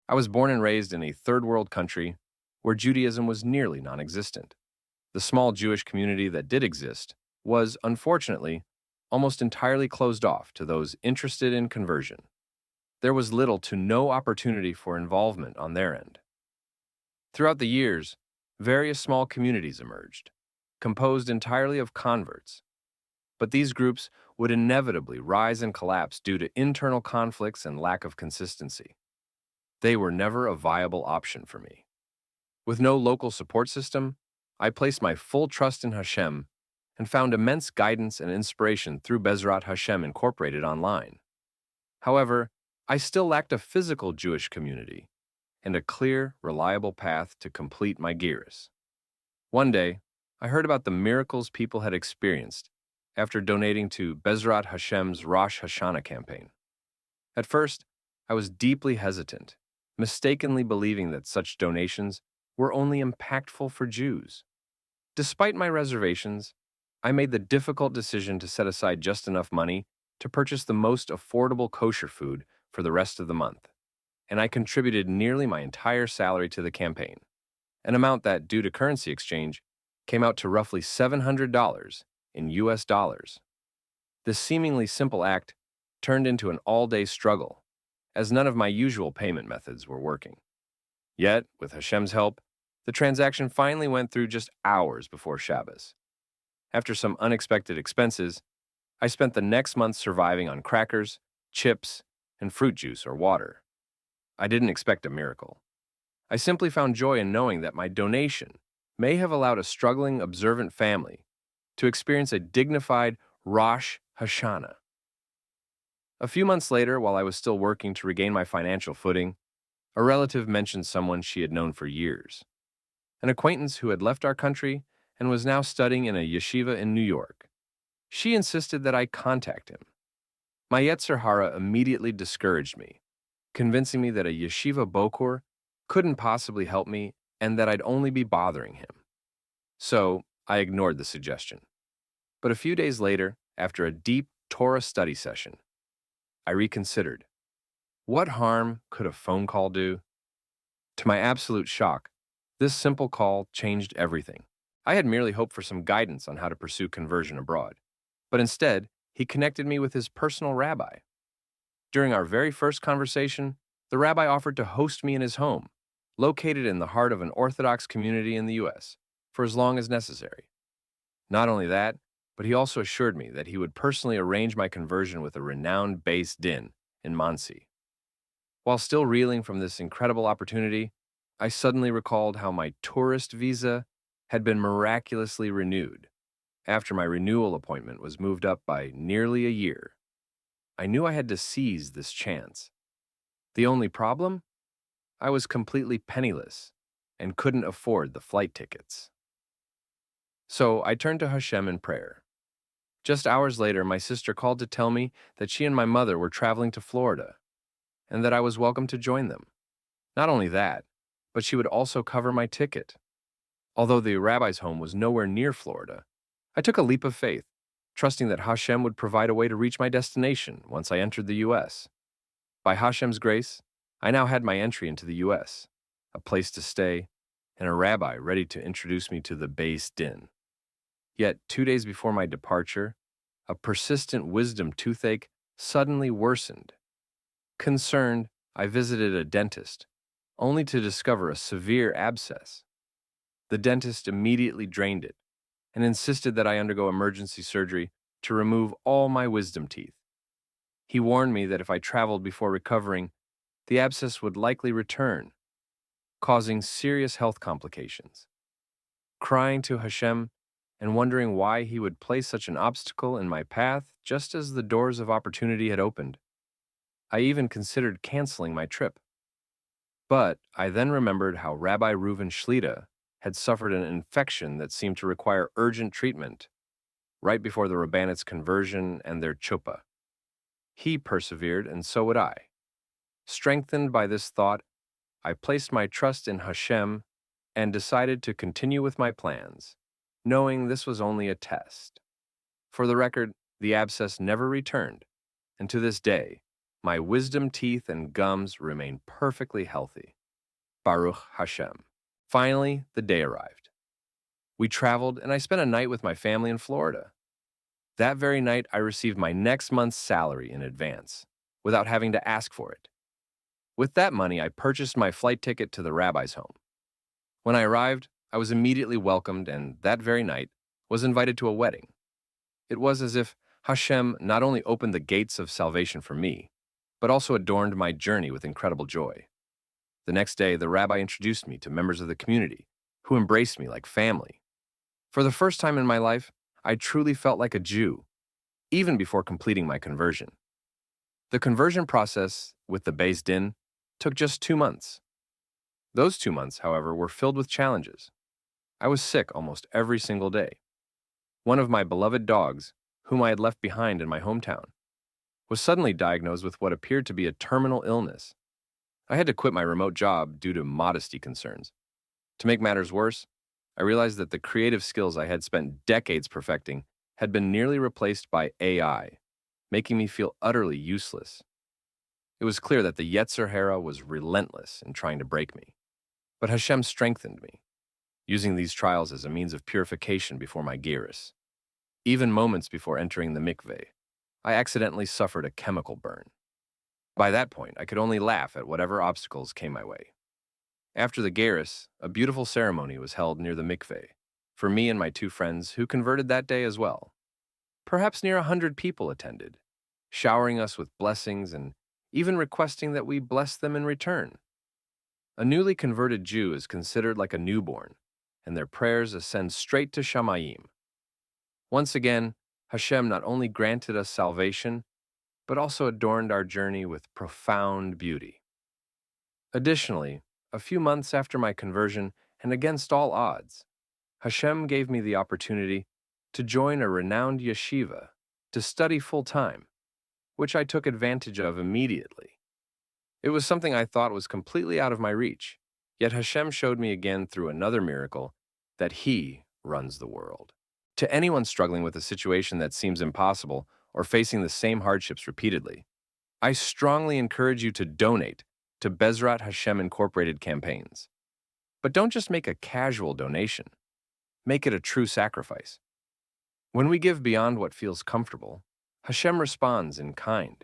I was born and raised in a third world country where Judaism was nearly non-existent. The small Jewish community that did exist was, unfortunately, almost entirely closed off to those interested in conversion. There was little to no opportunity for involvement on their end. Throughout the years, various small communities emerged, composed entirely of converts, but these groups would inevitably rise and collapse due to internal conflicts and lack of consistency. They were never a viable option for me. With no local support system, I placed my full trust in Hashem and found immense guidance and inspiration through Bezrat Hashem Incorporated online. However, I still lacked a physical Jewish community and a clear, reliable path to complete my giras. One day, I heard about the miracles people had experienced after donating to Bezrat Hashem's Rosh Hashanah campaign. At first, I was deeply hesitant, mistakenly believing that such donations were only impactful for Jews. Despite my reservations, I made the difficult decision to set aside just enough money to purchase the most affordable kosher food for the rest of the month, and I contributed nearly my entire salary to the campaign, an amount that, due to currency exchange, came out to roughly $700 in US dollars. This seemingly simple act turned into an all-day struggle, as none of my usual payment methods were working. Yet, with Hashem's help, the transaction finally went through just hours before Shabbos. After some unexpected expenses, I spent the next month surviving on crackers, chips, and fruit juice or water. I didn't expect a miracle. I simply found joy in knowing that my donation may have allowed a struggling, observant family to experience a dignified Rosh Hashanah. A few months later, while I was still working to regain my financial footing, a relative mentioned someone she had known for years. An acquaintance who had left our country and was now studying in a yeshiva in New York. She insisted that I contact him. My Yetzer Hara immediately discouraged me, convincing me that a yeshiva bokur couldn't possibly help me and that I'd only be bothering him. So I ignored the suggestion. But a few days later, after a deep Torah study session, I reconsidered. What harm could a phone call do? To my absolute shock, this simple call changed everything. I had merely hoped for some guidance on how to pursue conversion abroad, but instead, he connected me with his personal rabbi. During our very first conversation, the rabbi offered to host me in his home, located in the heart of an Orthodox community in the U.S., for as long as necessary. Not only that, but he also assured me that he would personally arrange my conversion with a renowned Beis Din in Monsey. While still reeling from this incredible opportunity, I suddenly recalled how my tourist visa had been miraculously renewed after my renewal appointment was moved up by nearly a year. I knew I had to seize this chance. The only problem? I was completely penniless and couldn't afford the flight tickets. So I turned to Hashem in prayer. Just hours later, my sister called to tell me that she and my mother were traveling to Florida and that I was welcome to join them. Not only that, but she would also cover my ticket. Although the rabbi's home was nowhere near Florida, I took a leap of faith, trusting that Hashem would provide a way to reach my destination once I entered the U.S. By Hashem's grace, I now had my entry into the U.S., a place to stay, and a rabbi ready to introduce me to the Beis Din. Yet 2 days before my departure, a persistent wisdom toothache suddenly worsened. Concerned, I visited a dentist, only to discover a severe abscess. The dentist immediately drained it and insisted that I undergo emergency surgery to remove all my wisdom teeth. He warned me that if I traveled before recovering, the abscess would likely return, causing serious health complications. Crying to Hashem and wondering why he would place such an obstacle in my path just as the doors of opportunity had opened, I even considered canceling my trip. But I then remembered how Rabbi Reuven had suffered an infection that seemed to require urgent treatment right before the rabbinate's conversion and their chuppah. He persevered, and so would I. Strengthened by this thought, I placed my trust in Hashem and decided to continue with my plans, knowing this was only a test. For the record, the abscess never returned, and to this day, my wisdom teeth and gums remain perfectly healthy. Baruch Hashem. Finally, the day arrived. We traveled, and I spent a night with my family in Florida. That very night, I received my next month's salary in advance, without having to ask for it. With that money, I purchased my flight ticket to the rabbi's home. When I arrived, I was immediately welcomed, and that very night, was invited to a wedding. It was as if Hashem not only opened the gates of salvation for me, but also adorned my journey with incredible joy. The next day, the rabbi introduced me to members of the community, who embraced me like family. For the first time in my life, I truly felt like a Jew, even before completing my conversion. The conversion process with the Beis Din took just 2 months. Those 2 months, however, were filled with challenges. I was sick almost every single day. One of my beloved dogs, whom I had left behind in my hometown, was suddenly diagnosed with what appeared to be a terminal illness. I had to quit my remote job due to modesty concerns. To make matters worse, I realized that the creative skills I had spent decades perfecting had been nearly replaced by AI, making me feel utterly useless. It was clear that the Yetzer Hara was relentless in trying to break me. But Hashem strengthened me, using these trials as a means of purification before my gerus. Even moments before entering the mikveh, I accidentally suffered a chemical burn. By that point, I could only laugh at whatever obstacles came my way. After the gerus, a beautiful ceremony was held near the mikveh, for me and my 2 friends who converted that day as well. Perhaps near 100 people attended, showering us with blessings and even requesting that we bless them in return. A newly converted Jew is considered like a newborn, and their prayers ascend straight to Shamayim. Once again, Hashem not only granted us salvation, but also adorned our journey with profound beauty. Additionally, a few months after my conversion, and against all odds, Hashem gave me the opportunity to join a renowned yeshiva to study full-time, which I took advantage of immediately. It was something I thought was completely out of my reach, yet Hashem showed me again through another miracle that He runs the world. To anyone struggling with a situation that seems impossible or facing the same hardships repeatedly, I strongly encourage you to donate to Bezrat Hashem Incorporated campaigns. But don't just make a casual donation. Make it a true sacrifice. When we give beyond what feels comfortable, Hashem responds in kind.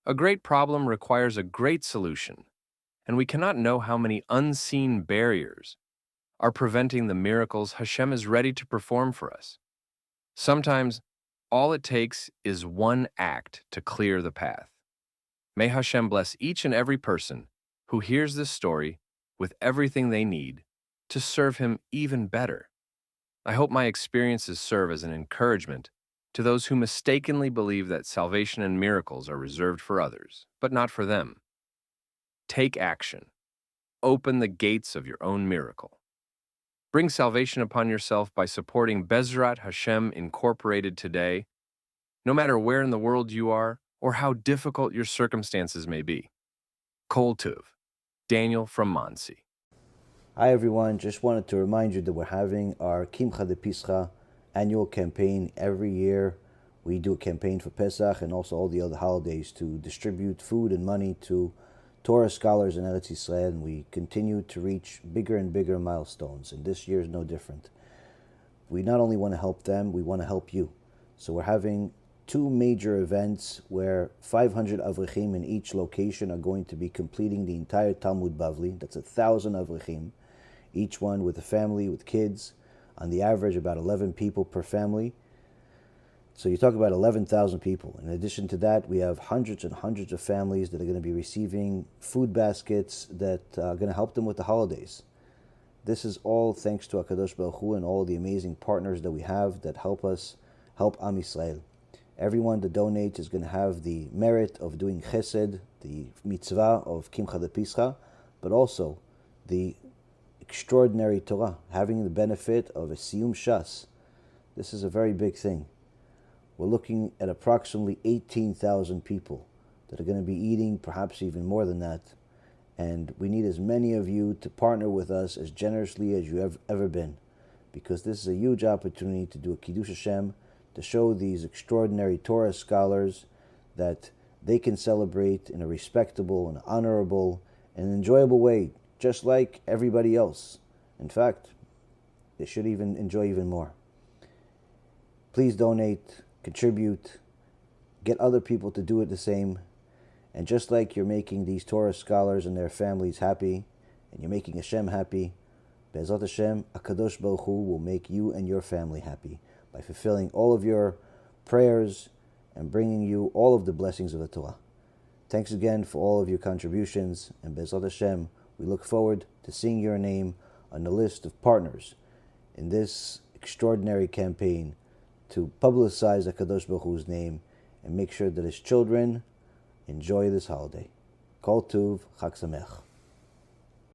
A great problem requires a great solution, and we cannot know how many unseen barriers are preventing the miracles Hashem is ready to perform for us. Sometimes, all it takes is one act to clear the path. May Hashem bless each and every person who hears this story with everything they need to serve Him even better. I hope my experiences serve as an encouragement to those who mistakenly believe that salvation and miracles are reserved for others, but not for them. Take action. Open the gates of your own miracle. Bring salvation upon yourself by supporting Bezrat Hashem Incorporated today, no matter where in the world you are or how difficult your circumstances may be. Kol Tuv, Daniel from Monsey. Hi everyone, just wanted to remind you that we're having our kimchaDPischa annual campaign every year. We do a campaign for Pesach and also all the other holidays to distribute food and money to Torah scholars in Eretz Yisrael, and we continue to reach bigger and bigger milestones, and this year is no different. We not only want to help them, we want to help you. So we're having 2 major events where 500 Avrechim in each location are going to be completing the entire Talmud Bavli. That's 1,000 Avrechim, each one with a family, with kids, on the average about 11 people per family. So you talk about 11,000 people. In addition to that, we have hundreds and hundreds of families that are going to be receiving food baskets that are going to help them with the holidays. This is all thanks to HaKadosh Baruch Hu and all the amazing partners that we have that help us help Am Yisrael. Everyone that donates is going to have the merit of doing chesed, the mitzvah of kimchaDPischa, but also the extraordinary Torah, having the benefit of a siyum shas. This is a very big thing. We're looking at approximately 18,000 people that are going to be eating, perhaps even more than that. And we need as many of you to partner with us as generously as you have ever been, because this is a huge opportunity to do a Kiddush Hashem, to show these extraordinary Torah scholars that they can celebrate in a respectable and honorable and enjoyable way, just like everybody else. In fact, they should even enjoy even more. Please donate, contribute, get other people to do it the same. And just like you're making these Torah scholars and their families happy, and you're making Hashem happy, Be'ezrat Hashem, HaKadosh Baruch Hu will make you and your family happy by fulfilling all of your prayers and bringing you all of the blessings of the Torah. Thanks again for all of your contributions, and Be'ezrat Hashem, we look forward to seeing your name on the list of partners in this extraordinary campaign to publicize HaKadosh Baruch Hu's name and make sure that his children enjoy this holiday. Kol Tuv, Chag Sameach.